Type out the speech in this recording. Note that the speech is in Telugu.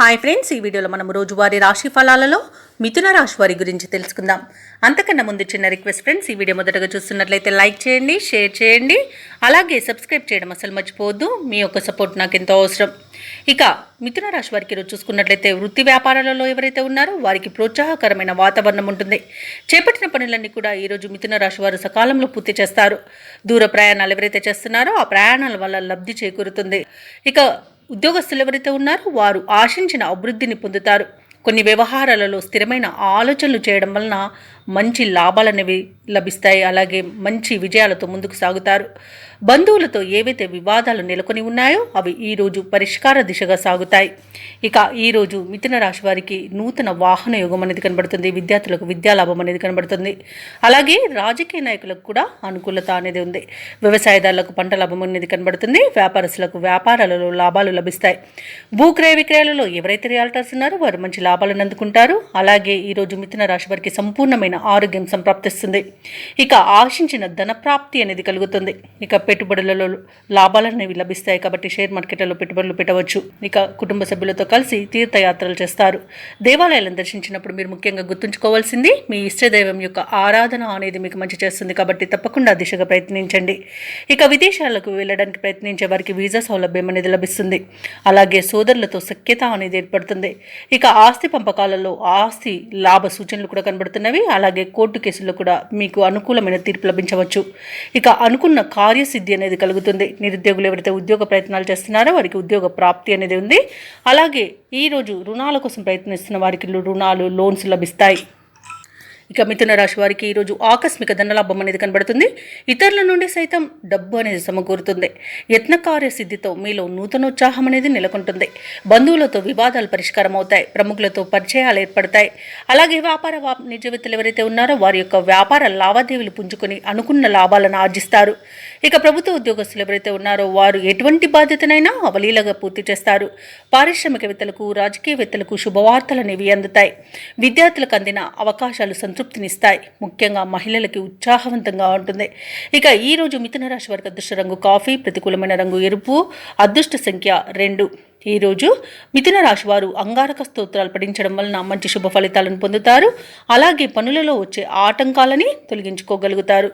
హాయ్ ఫ్రెండ్స్, ఈ వీడియోలో మనం రోజువారీ రాశి ఫలాలలో మిథున రాశి వారి గురించి తెలుసుకుందాం. అంతకన్నా ముందు చిన్న రిక్వెస్ట్ ఫ్రెండ్స్, ఈ వీడియో మొదటగా చూస్తున్నట్లయితే లైక్ చేయండి, షేర్ చేయండి, అలాగే సబ్స్క్రైబ్ చేయడం అసలు మర్చిపోవద్దు. మీ యొక్క సపోర్ట్ నాకు ఎంతో అవసరం. ఇక మిథున రాశి వారికి ఈరోజు చూసుకున్నట్లయితే వృత్తి వ్యాపారాలలో ఎవరైతే ఉన్నారో వారికి ప్రోత్సాహకరమైన వాతావరణం ఉంటుంది. చేపట్టిన పనులన్నీ కూడా ఈరోజు మిథున రాశి వారు సకాలంలో పూర్తి చేస్తారు. దూర ప్రయాణాలు ఎవరైతే చేస్తున్నారో ఆ ప్రయాణాల వల్ల లబ్ధి చేకూరుతుంది. ఇక ఉద్యోగస్తులు ఎవరైతే ఉన్నారో వారు ఆశించిన అభివృద్ధిని పొందుతారు. కొన్ని వ్యవహారాలలో స్థిరమైన ఆలోచనలు చేయడం వలన మంచి లాభాలనేవి లభిస్తాయి. అలాగే మంచి విజయాలతో ముందుకు సాగుతారు. బంధువులతో ఏవైతే వివాదాలు నెలకొని ఉన్నాయో అవి ఈరోజు పరిష్కార దిశగా సాగుతాయి. ఇక ఈరోజు మిథున రాశి వారికి నూతన వాహన యోగం అనేది కనబడుతుంది. విద్యార్థులకు విద్యాలాభం అనేది కనబడుతుంది. అలాగే రాజకీయ నాయకులకు కూడా అనుకూలత అనేది ఉంది. వ్యవసాయదారులకు పంట లాభం అనేది కనబడుతుంది. వ్యాపారస్తులకు వ్యాపారాలలో లాభాలు లభిస్తాయి. భూక్రయ విక్రయాలలో ఎవరైతే రియాల్టర్స్ ఉన్నారో వారు మంచి లాభాలను అందుకుంటారు. అలాగే ఈరోజు మిథున రాశి వారికి సంపూర్ణమైన ఆరోగ్యం సంప్రాప్తిస్తుంది. ఇక ఆశించిన ధన ప్రాప్తి అనేది కలుగుతుంది. ఇక పెట్టుబడులలో లాభాలు అనేవి లభిస్తాయి కాబట్టి షేర్ మార్కెట్లలో పెట్టుబడులు పెట్టవచ్చు. ఇక కుటుంబ సభ్యులతో కలిసి తీర్థయాత్రలు చేస్తారు. దేవాలయాలను దర్శించినప్పుడు మీరు ముఖ్యంగా గుర్తుంచుకోవాల్సింది మీ ఇష్టదైవం యొక్క ఆరాధన అనేది మీకు మంచి చేస్తుంది కాబట్టి తప్పకుండా దిశగా ప్రయత్నించండి. ఇక విదేశాలకు వెళ్ళడానికి ప్రయత్నించే వారికి వీసా సౌలభ్యం అనేది లభిస్తుంది. అలాగే సోదరులతో సఖ్యత అనేది ఏర్పడుతుంది. ఇక ఆస్తి పంపకాలలో ఆస్తి లాభ సూచనలు కూడా కనబడుతున్నవి. అలాగే కోర్టు కేసుల్లో కూడా మీకు అనుకూలమైన తీర్పు లభించవచ్చు. ఇక అనుకున్న కార్యసిద్ధి అనేది కలుగుతుంది. నిరుద్యోగులు ఎవరైతే ఉద్యోగ ప్రయత్నాలు చేస్తున్నారో వారికి ఉద్యోగ ప్రాప్తి అనేది ఉంది. అలాగే ఈరోజు రుణాల కోసం ప్రయత్నిస్తున్న వారికి లోన్స్ లభిస్తాయి. ఇక మిథున రాశి వారికి ఈరోజు ఆకస్మిక ధనలాభం అనేది కనబడుతుంది. ఇతరుల నుండి సైతం డబ్బు అనేది సమకూరుతుంది. యత్నకార్య సిద్ధితో మీలో నూతనోత్సాహం అనేది నెలకొంటుంది. బంధువులతో వివాదాలు పరిష్కారం అవుతాయి. ప్రముఖులతో పరిచయాలు ఏర్పడతాయి. అలాగే వ్యాపార వాణిజ్యవేత్తలు ఎవరైతే ఉన్నారో వారి యొక్క వ్యాపార లావాదేవీలు పుంజుకొని అనుకున్న లాభాలను ఆర్జిస్తారు. ఇక ప్రభుత్వ ఉద్యోగస్తులు ఎవరైతే ఉన్నారో వారు ఎటువంటి బాధ్యతనైనా అవలీలగా పూర్తి చేస్తారు. పారిశ్రామికవేత్తలకు రాజకీయవేత్తలకు శుభవార్తలు అనేవి అందుతాయి. విద్యార్థులకు అందిన అవకాశాలు సంతృప్తినిస్తాయి. ముఖ్యంగా మహిళలకి ఉత్సాహవంతంగా ఉంటుంది. ఇక ఈరోజు మిథున రాశి వారికి అదృష్ట రంగు కాఫీ, ప్రతికూలమైన రంగు ఎరుపు, అదృష్ట సంఖ్య 2. ఈరోజు మిథున రాశి వారు అంగారక స్తోత్రాలు పఠించడం వలన మంచి శుభ ఫలితాలను పొందుతారు. అలాగే పనులలో వచ్చే ఆటంకాలని తొలగించుకోగలుగుతారు.